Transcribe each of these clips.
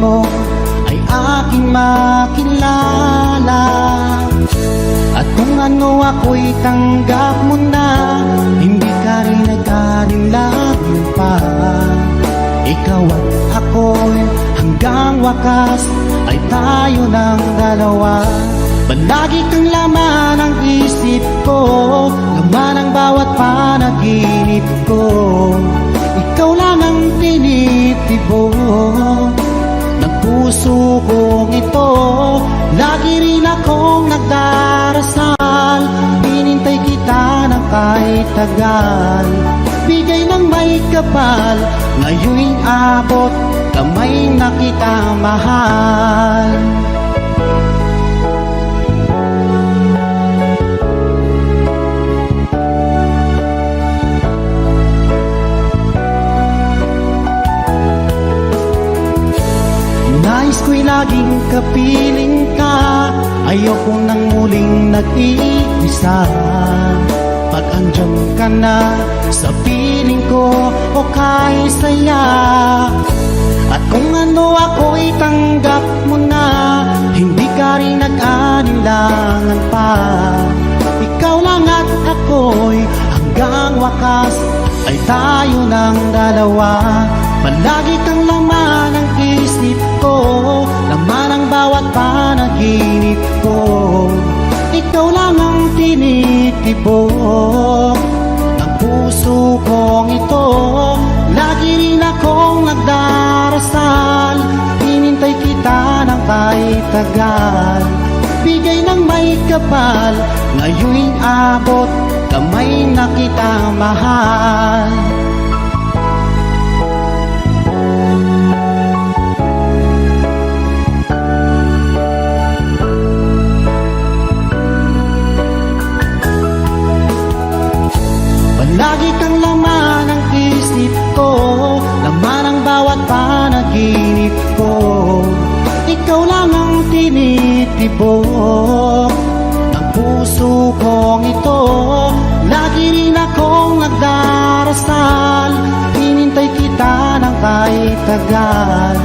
mo ay aking makilala. At kung ano ako'y tanggap mo na, hindi ka rin nag-alinlangan pa. Ikaw at ako'y hanggang wakas ay tayo ng dalawa. Palagi kang laman ng isip ko, laman ng bawat panaginip ko. Ikaw lang ang tinitibok ng puso kong ito. Lagi rin akong nagdarasal, hinintay kita ng kahit tagal. Bigay ng may kapal, ngayon'y abot, kamay na kita mahal. Nais ko'y laging kapiling ka, ayoko nang muling nag-iisa. Pag andyan ka na sa piling ko, okay saya. At kung ano ako'y tanggap mo na, hindi ka rin nag-alinlangan pa. Ikaw lang at ako'y hanggang wakas ay tayo ng dalawa. Palagi kang laman ng isip ko, laman ang bawat panaginip ko. Ikaw lang ang tinitibok ng puso kong ito. Lagi rin akong nagdarasal, hinintay kita ng kahit tagal. Bigay ng may kapal, ngayon'y abot, kamay na kita mahal. Lagi kang laman ng isip ko, laman ang bawat panaginip ko. Ikaw lang ang tinitibok ng puso kong ito. Lagi rin akong nagdarasal, hinintay kita ng kahit tagal.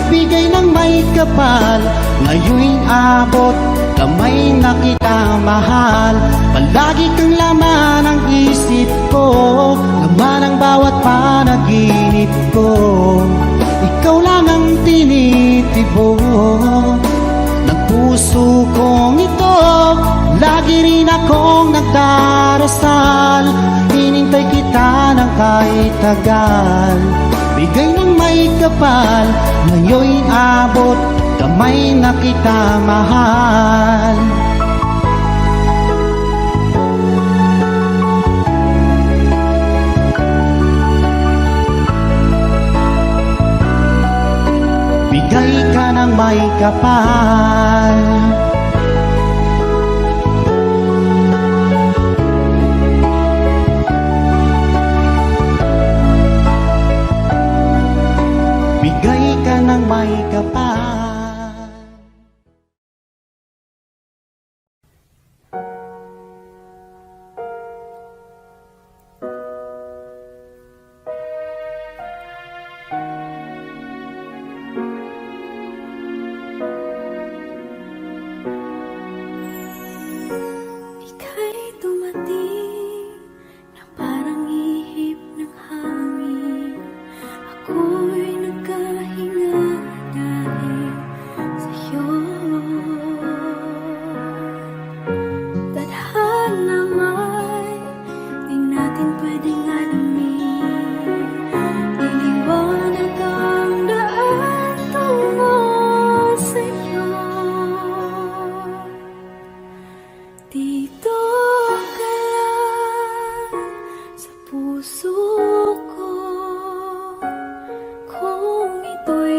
Bigay ng may kapal, ngayon'y abot, kamay na kita mahal. Palagi kang laman ng isip ko, laman ang bawat panaginip ko. Ikaw lang ang tinitibok ng puso kong ito. Lagi rin akong nagdarasal, hinintay kita ng kahit tagal. Bigay ng may kapal, ngayon'y abot, kamay na kita mahal. Bigay ka ng may kapal. Bigay ka ng may kapal.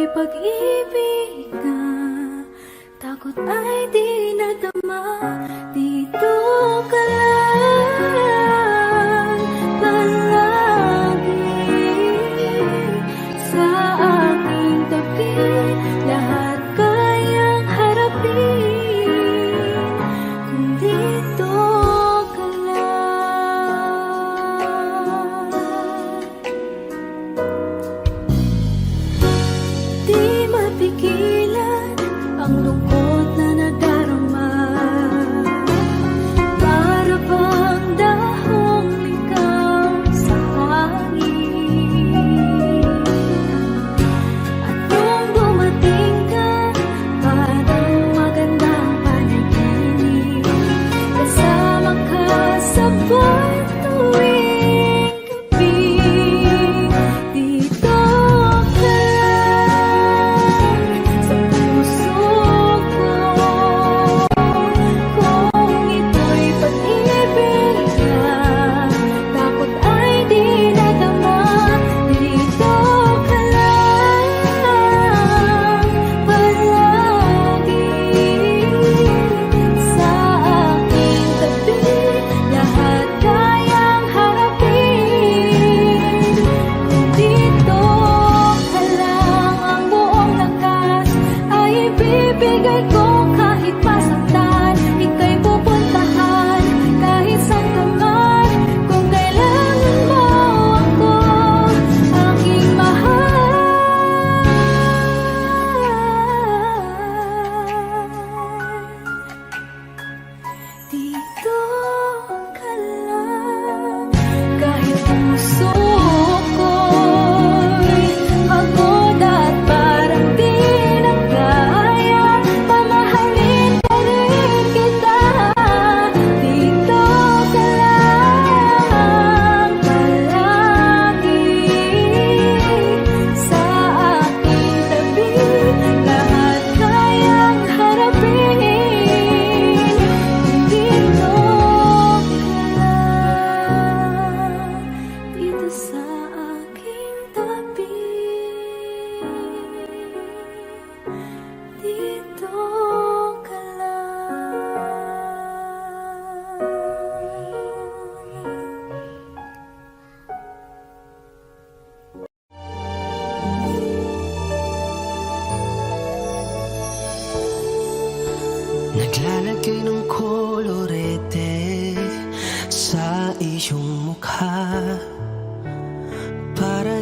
Pag-ibig na takot ay di nadama. Dito ka lang palagi sa aking tabi. Lahat kayang harapin kung dito ka lang. Di mapigil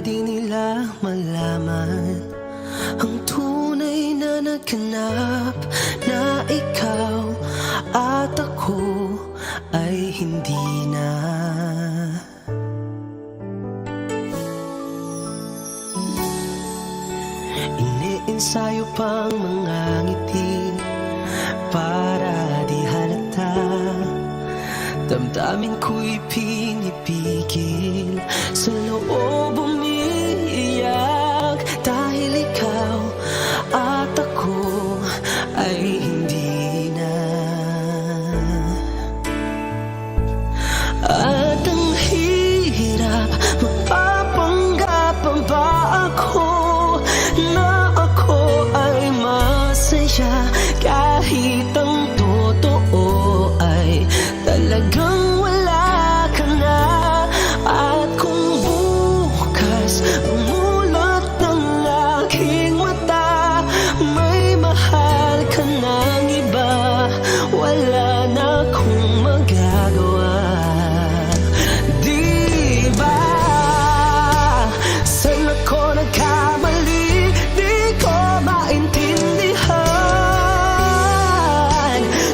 di nila malaman ang tunay na naghanap na ikaw at ako ay hindi na. Iniensayo pang mga ngiti para di halata. Damdamin ko'y pinipigil, sa loob umiiyak, dahil ikaw at ako ay hindi na. At ang hirap, magpapanggap pa ba ako na ako ay masaya, kahit ang totoo ay talagang wala ka na. At kung bukas umulot ng aking mata, may mahal ka ng iba, wala na akong magagawa. Di ba? Saan ako nagkamali? Di ko maintindihan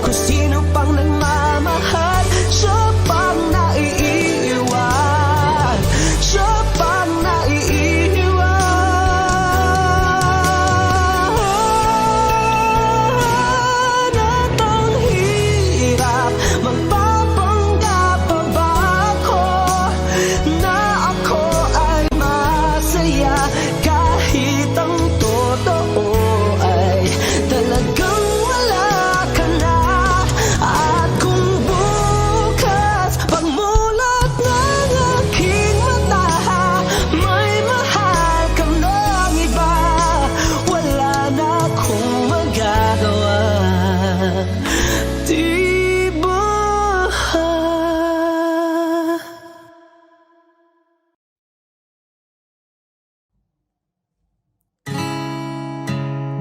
kung sino pang nagmamahal. Siya pang naiiwan, siya pang naiiwan. At ang hirap, magpapanggap pa ba ako na ako ay masaya, kahit ang totoo ay talagang wala ka na. At kung bukas pagmulat ng aking mata, may mahal ka ng iba, wala na akong magagawa. Di ba?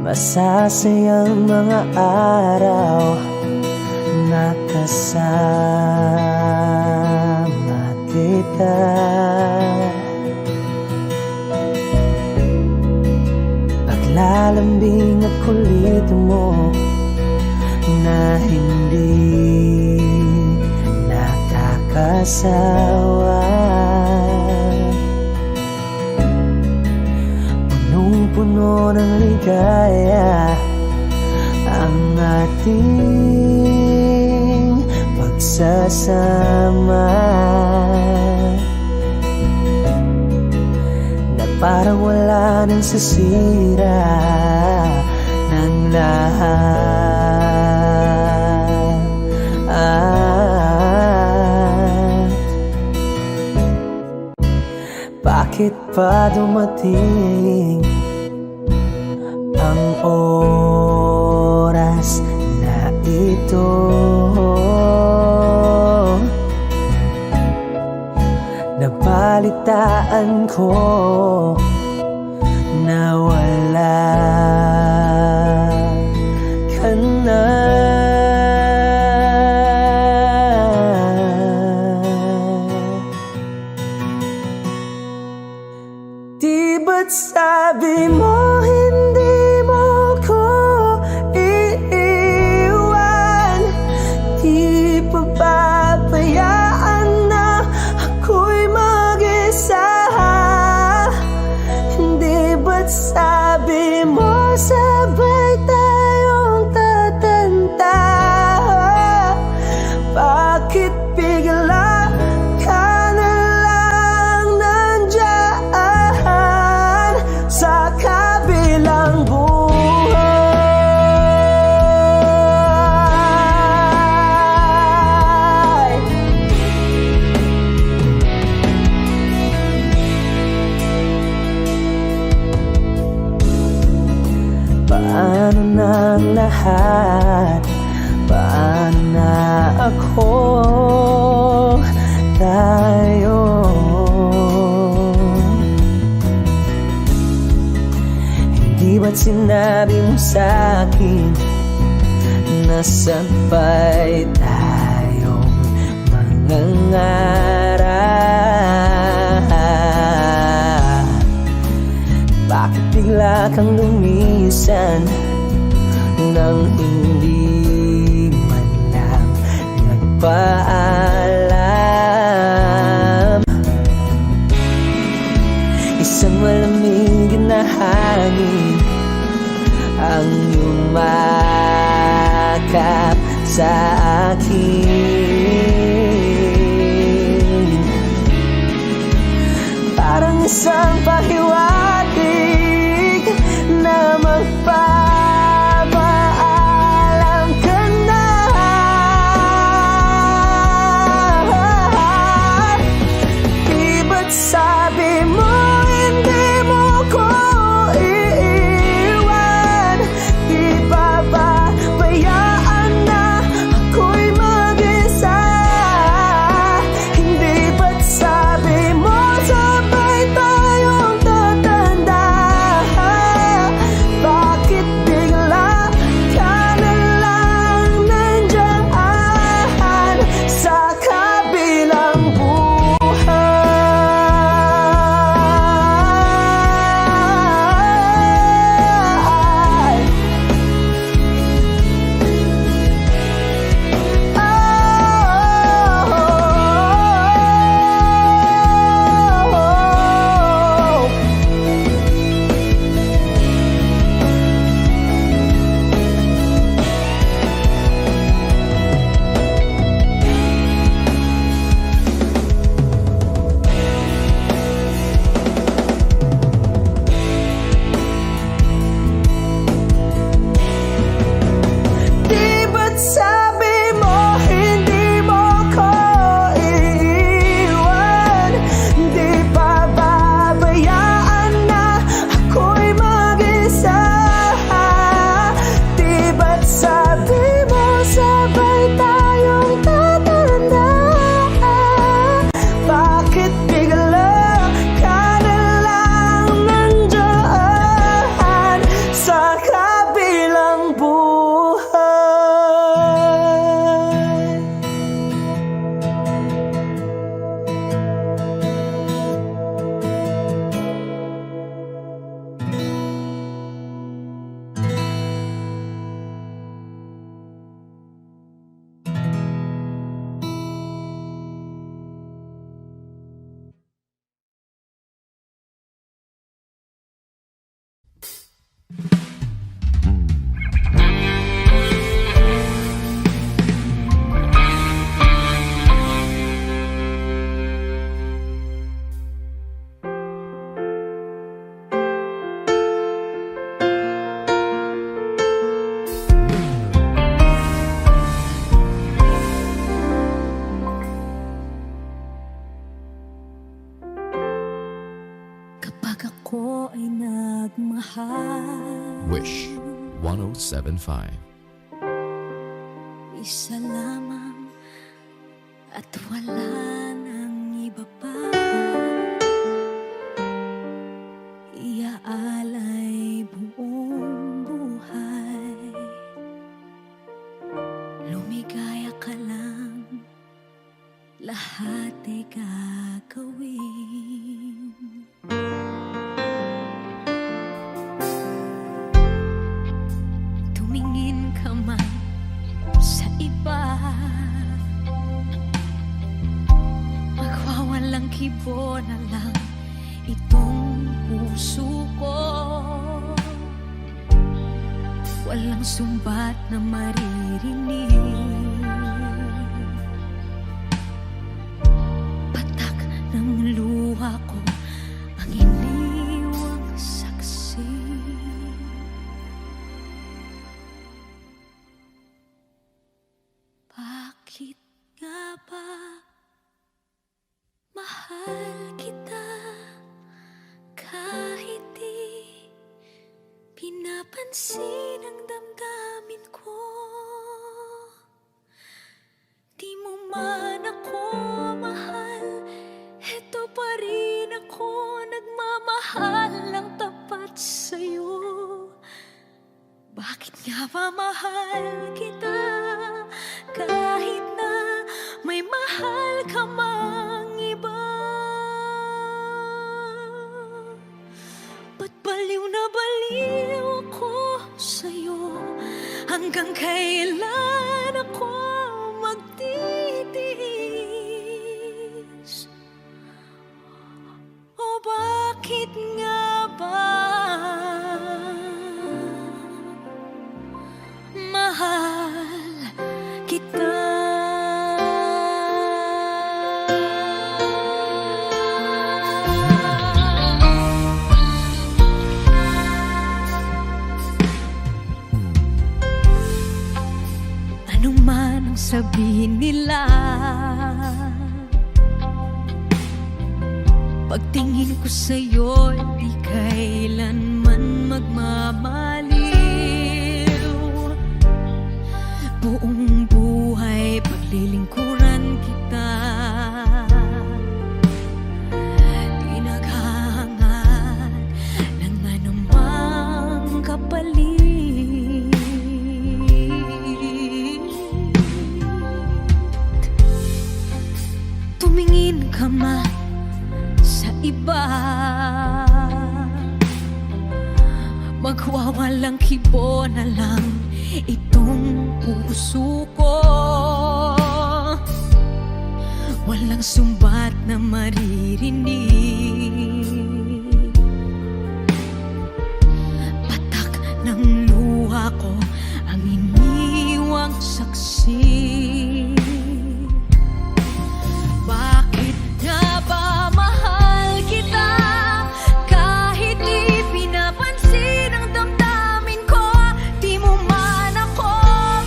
Masasayang mga araw na kasama kita. Paglalambing at kulit mo na hindi nakakasawa. Punong-puno ng ligaya ang ating pagsasama, na parang wala nang sisira ng lahat. Bakit pa dumating ang oras na ito? Nabalitaan ko na wala ka na. Di ba't sabi mo hindi mo ko iiwan? Di pa pabayaan na ako'y mag-isa? Hindi ba't sabi mo sabay tayong tatanda? Bakit bigla ka na lang nandyan sa kabilang buhay? Paano na ang lahat? Paano na ako, tayo? Hindi ba't sinabi mo sa'kin na sabay tayong mangangarap? bigla kang lumisan nang hindi man lang nagpaalam. Isang malamig na hangin ang yumakap sa akin, parang isang pahiwatig na magpapaalam ka na. Di ba't sabi mo hindi mo ko iiwan? Di ba babayaan na ako'y mag-isa? Hindi ba't sabi mo sabay tayong tatanda? Bakit bigla ka na lang nandiyan sa kabilang buhay? Di ba't sabi mo hindi mo ko iiwan? Di ba babayaan na ako'y mag-isa? Di ba't sabi mo sabay tayong tatanda? Bakit bigla ka na lang nandiyan sa kabilang buhay? Kapag ako ay nagmahal, Wish 1075. isa lamang at wala nang iba pa. Iaalay buong buhay, lumigaya ka lang, lahat ay gagawin. Tumingin ka man sa iba, magwawalang kibo na lang itong puso ko. Walang sumbat na maririnig, patak ng luha ko ang iniwang saksi. Bakit nga ba mahal kita kahit di pinapansin ang damdamin ko? Di mo man ako mahal, eto pa rin ako nagmamahal ng tapat sa'yo. Bakit nga ba mahal kita kahit na may mahal ka mang iba? Ba't baliw na baliw baliw ako sa'yo. Hanggang kailan ako magtitiis? O bakit nga ba mahal kita? Ano man ang sabihin nila, pagtingin ko sa'yo, di kailanman magmamaliw. Buong buhay paglilingkuran kita, di naghahangad ng anumang kapalit. Tumingin ka man sa iba, magwawalang kibo na lang itong puso ko. Walang sumbat na maririnig, patak ng luha ko ang iniwang saksi. Bakit nga ba mahal kita? Kahit di pinapansin ang damdamin ko, di mo man ako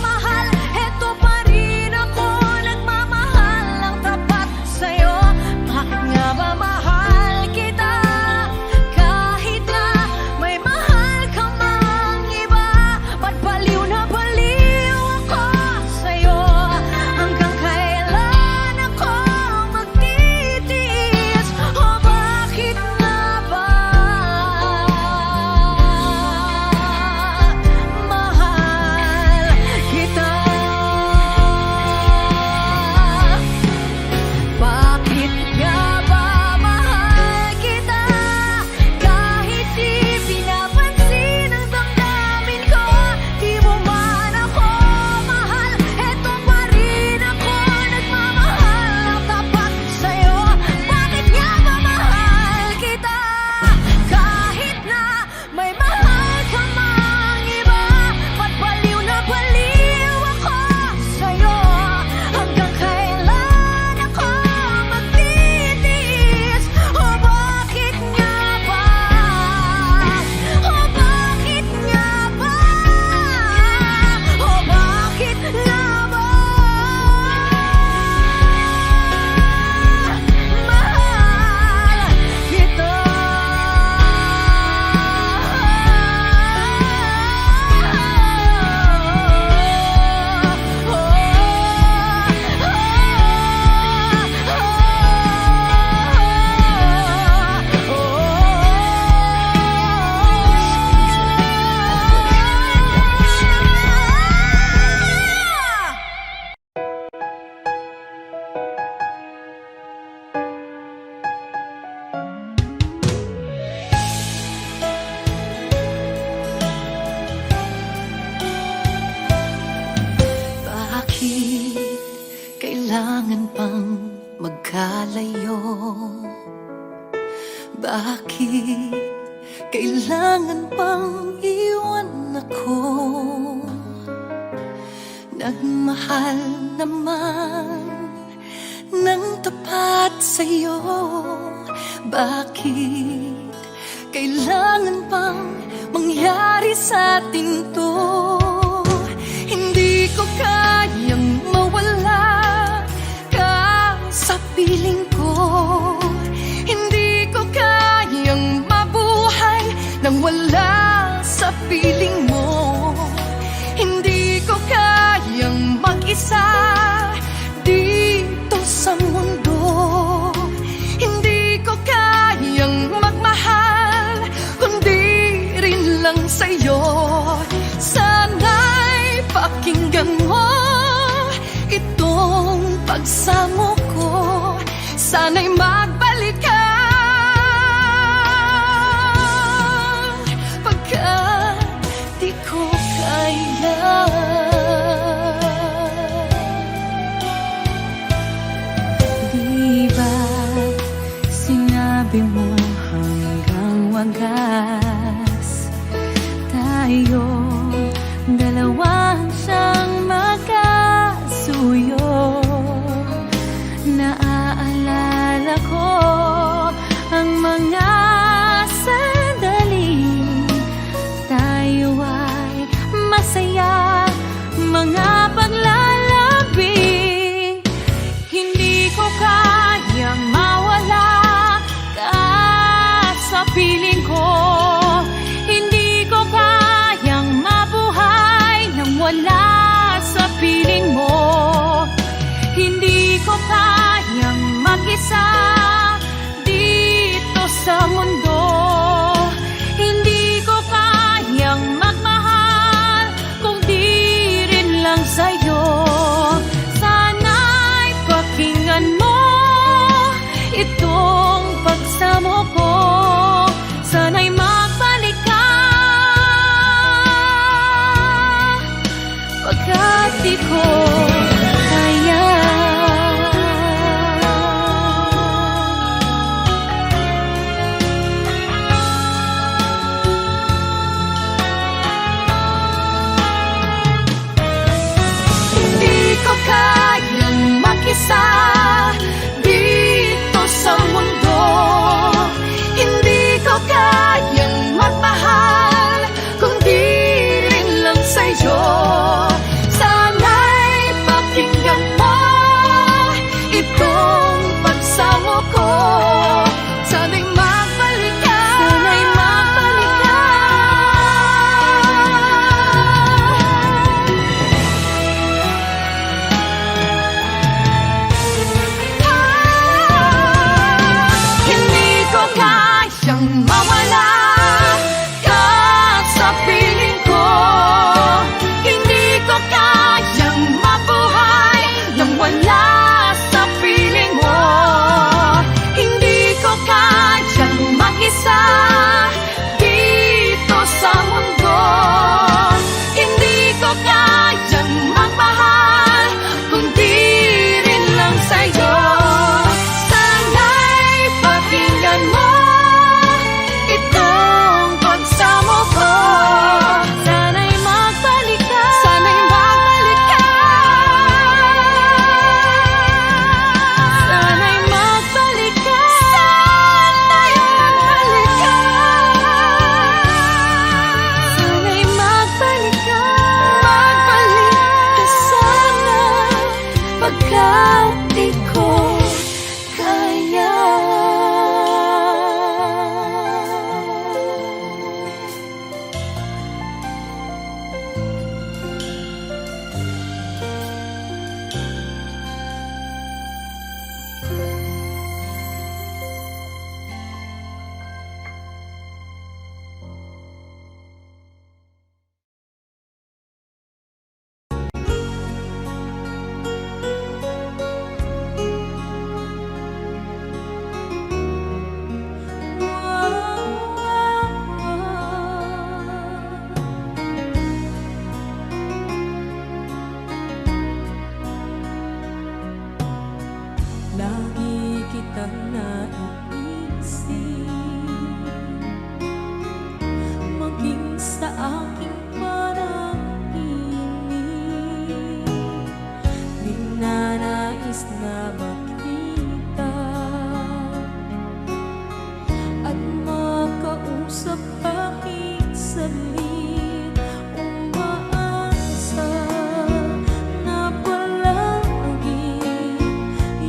mahal, eto pa rin ako nagmamahal ng tapat sa'yo. Bakit nga ba mahal kita? Kahit na may mahal ka mang iba, ba't baliw na baliw ako sa'yo? Hanggang kailan ako magtitiis? O bakit nga ba mahal kita? Bakit nga ba mahal kita? Kahit di pinapansin ang damdamin ko, di mo man ako mahal, eto pa rin ako nagmamahal ng tapat sa'yo. Bakit nga ba mahal kita? Kahit na may mahal ka mang iba, ba't baliw na baliw ako sa'yo? Hanggang kailan ako magtitiis? O bakit nga ba? O bakit nga ba? O bakit nga ba? Mahal kita. Bakit kailangan pang magkalayo? Bakit kailangan pang iwan ako? Nagmahal naman ng tapat sa'yo. Bakit kailangan pang mangyari sa atin to? Hindi ko kayang mawala ka sa piling ko. Hindi ko kayang mabuhay nang wala sa piling mo. Hindi ko kayang mag-isa dito sa mundo. Hindi ko kayang magmahal kundi rin lang sa'yo. Sana'y pakinggan mo itong pagsamo ko. Sana'y magbalik ka pagka wagas tayo dalawang siyang magkasuyo. Naaalala ko ang mga sandali tayo ay masaya, mga paglalambing. Hindi ko kayang mawala ka sa piling ko. Hindi ko kayang mabuhay nang wala sa piling mo. Hindi ko kayang mag-isa dito sa mundo. Hindi ko kayang magmahal kung di rin lang sa'yo. Sana'y pakinggan mo itong pagsamo ko. Sana'y magbalik ka, pagkat di ko kaya. Hindi ko kayang mag-isa dito sa mundo. Hindi ko kayang magmahal kung di rin lang sa'yo. Sana'y pakinggan mo itong pagsamo ko. Sana'y magbalik ka, sana'y magbalik ka. Hindi ko kayang mawala ka sa piling ko. Hindi ko kayang mabuhay nang wala sa piling mo. Hindi ko kayang mag-isa dito sa mundo. Hindi ko kayang magmahal kung di rin lang sa'yo. Sana'y pakinggan mo itong pagsamo ko. Sana'y magbalik ka, sana'y magbalik ka. Sana'y magbalik ka, sana'y magbalik ka. Sana'y magbalik ka, magbalik ka sana, pagkat di ko kaya. Lagi kitang naiisip, maging sa aking panaginip. Ninanais na makita at makausap kahit saglit. Umaasa na palagi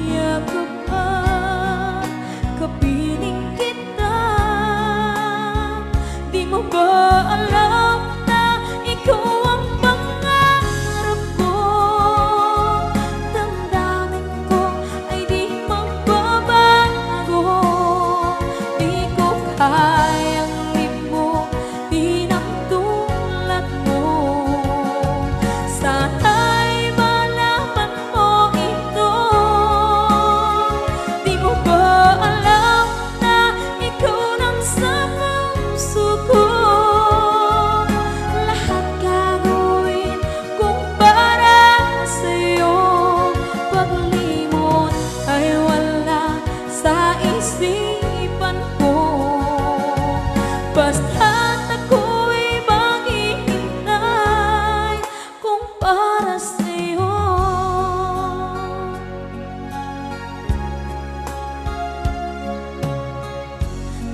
yakap at kapiling kita. Di mo ba alam na ikaw ang pangarap ko? Damdamin ko ay di magbabago. Di ko kayang limutin ang tulad mo. Sana'y malaman mo ito. Di mo ba alam na ikaw nang sa puso ko? Lahat gagawin kung para sa'yo. Paglimot ay wala sa isipan ko.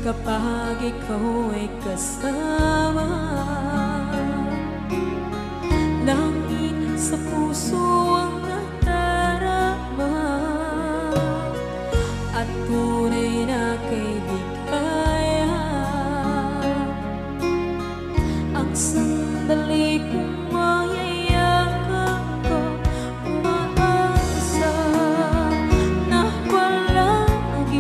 kapag ikaw ay kasama. Langit sa puso ang nadarama, at tunay na kaibigan. Ang sandali kong mayayakap ko, umaasa na palaging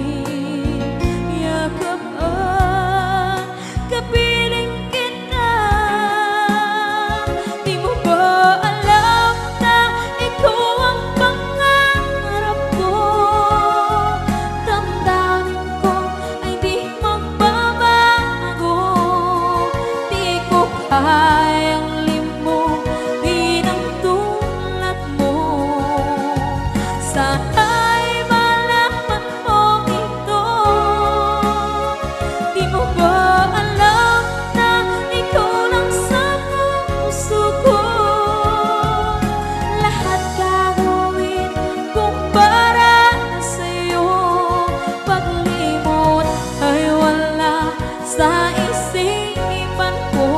yakap at kapiling kita. Di mo ba alam na ikaw ang pangarap ko? Damdamin ko ay di magbabago. Di ko kayang limutin ang tulad mo. Sana'y malaman mo ito. Di mo ba alam na ikaw lang sa puso ko? Lahat gagawin kung para sa'yo. Paglimot ay wala sa isipan ko.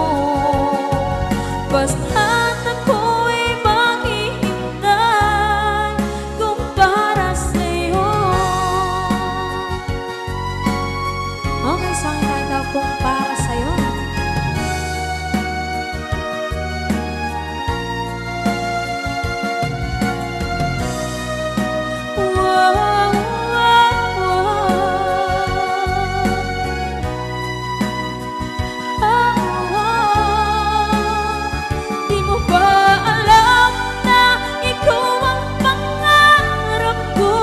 Basta't ako'y maghihintay kung para sa'yo. Okay, saan kanta kung para sa'yo? Di mo ba alam na ikaw ang pangarap ko?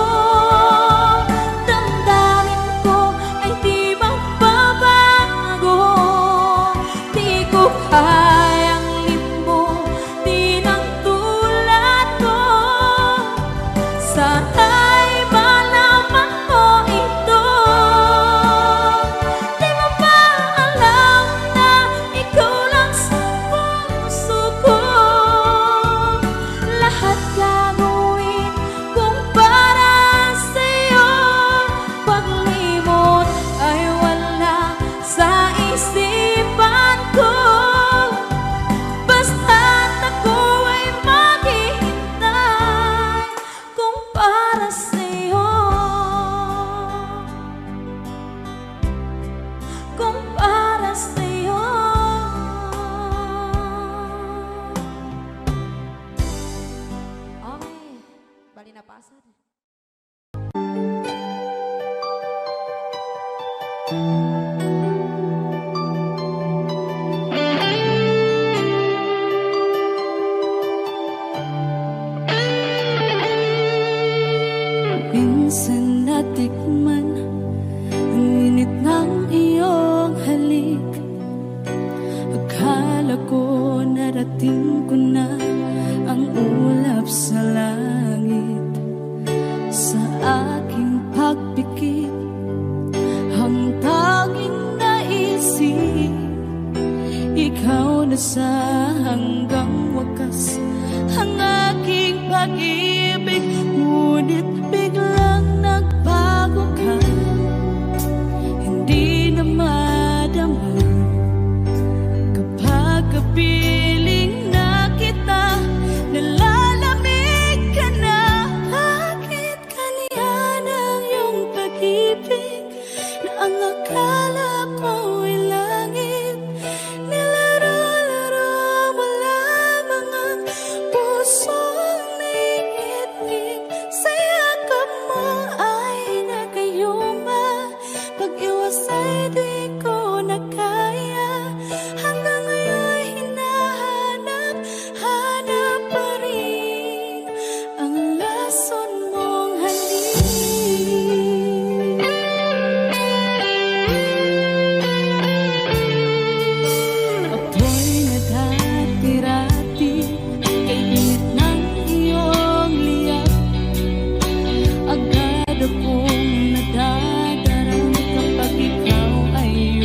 Damdamin ko ay di magbabago. Di ko kayang limutin ang tulad ko. Sana'y malaman mo ito. Di mo ba alam na ikaw lang sa puso ko? Lahat gagawin kung para sa'yo. Paglimot ay wala sa isipan ko. Basta't ako ay maghihintay kung para sa'yo. Kung para sa'yo. Okay, bali na pasad. Minsan natikman ang init ng iyong halik. Akala ko narating ko na ang ulap sa langit. Sa aking pagpikit, ang tanging naisip, ikaw na sa hanggang wakas ang aking pag-ibig. Ngunit biglang nagbago ka, hindi na madama. Kapag kapiling na kita, nalalamig ka na. Bakit kaniyan ang iyong pag-ibig na ang akala ko ay langit? Nilaro-laro mo lamang ang pusong naiinig. Sa yakap mo ay nagayuma. Pag-iwas ay di ko na kaya. Hanggang ngayon hinahanap, hanap pa rin ang lason mong halik. Ako'y nadati-rati kay init ng iyong liyak. Agad akong nadadarang kapag ikaw ay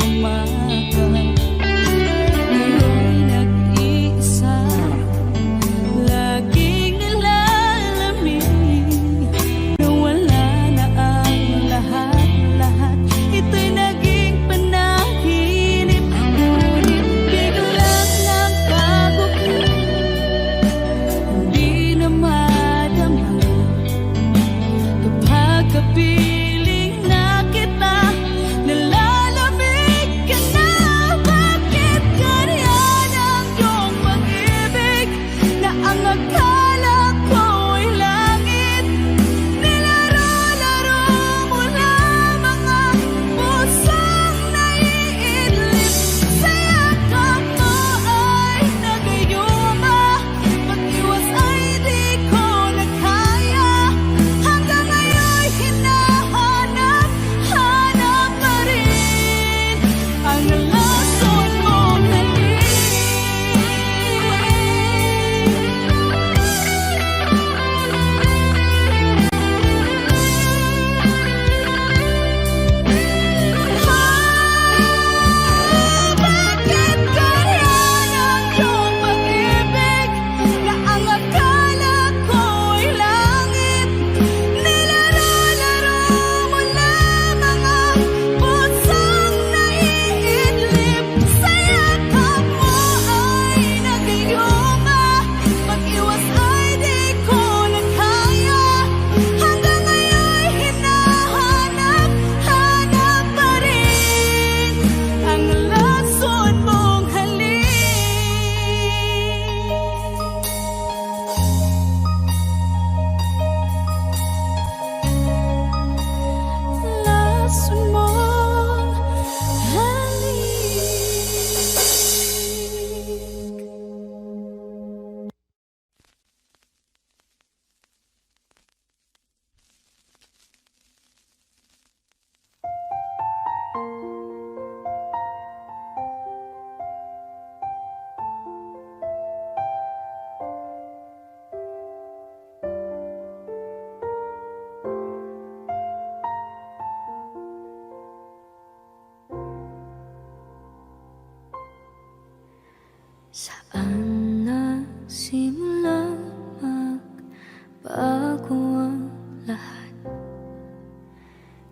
Saan nagsimula magbago ang lahat?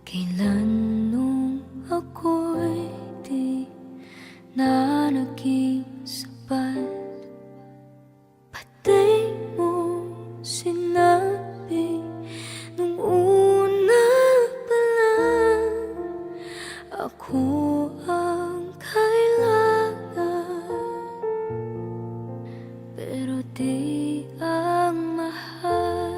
Kailan nung ako'y di na naging sapat? Pati mo sinabi nung una pa lang, ako ang kailangan, pero di ang mahal.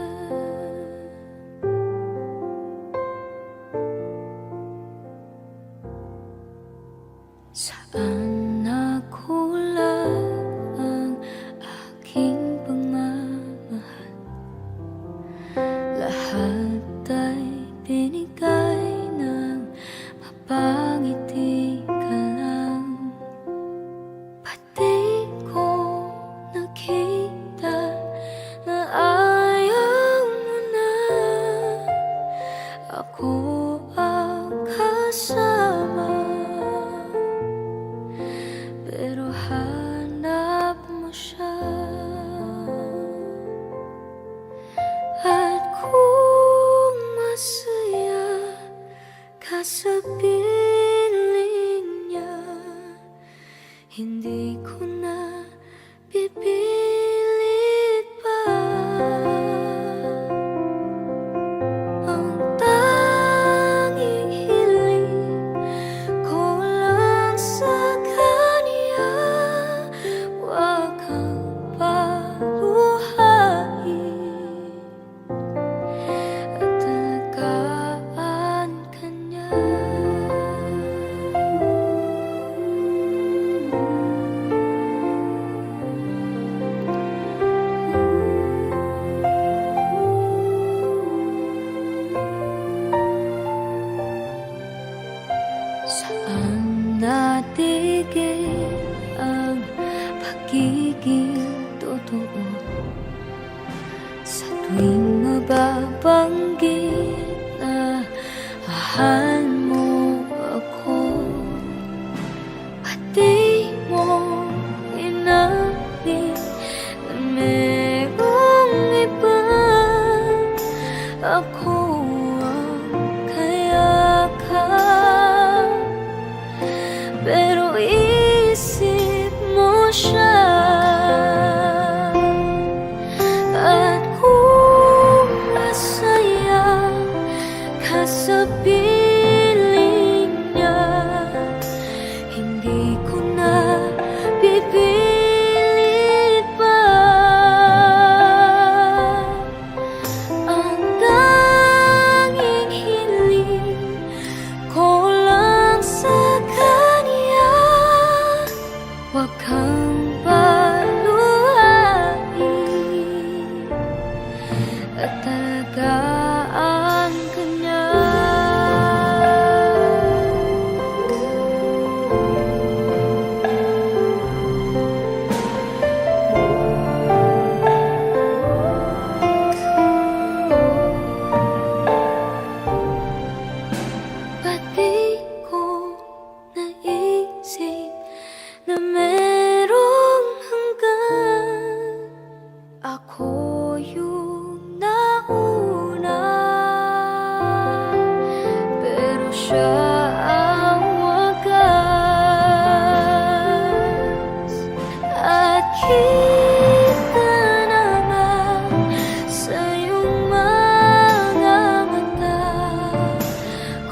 Saan nakulang ang aking pagmamahal? Lahat ay binigay ng mapangiti ka lang. Pati ko nakita na ayaw mo na. Ako ang kasama, pero hanap mo siya. At kung masaya ka sa piling niya, hindi ko na pipilit pa. Ang tanging hiling ko lang sa kanya, huwag kang paluhain at alagaan ka niya. Saan natigil ang pagiging totoo? Sa tuwing mababanggit na mahal mo ako, pati mo inamin na merong iba. Ako ang kayakap, pero isip mo siya. At kung masaya ka sa piling niya, hindi ko na pipilit pa. Ang tanging hiling ko lang sa kanya, huwag kang paluhain at alagaan ka niya. Pati ko naisip na merong hanggan, ako yung nauna, pero siya ang wagas. At kita naman sa iyong mga mata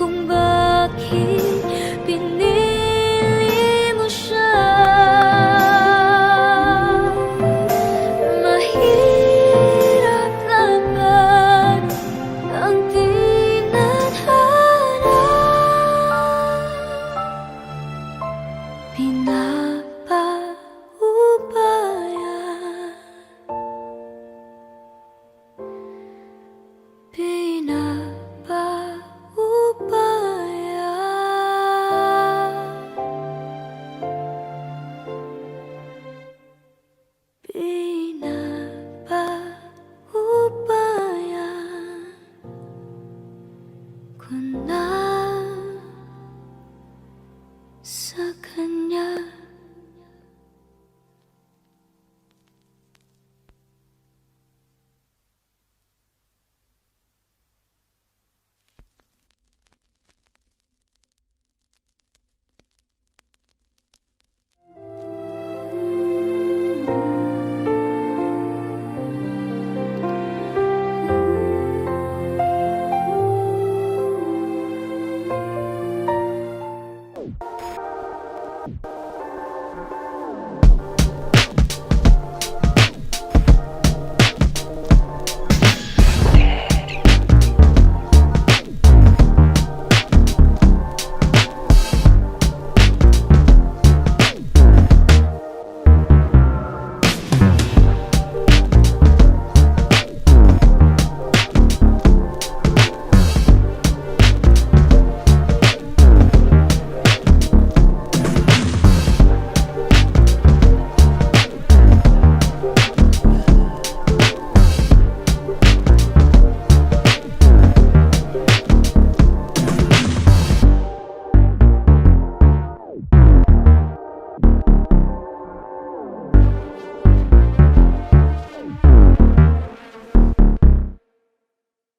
kung bakit pinili mo siya. Mahirap laban ang tinadhana, pinapaubaya, pinapaubaya. Pinapaubaya ko na sa kanya.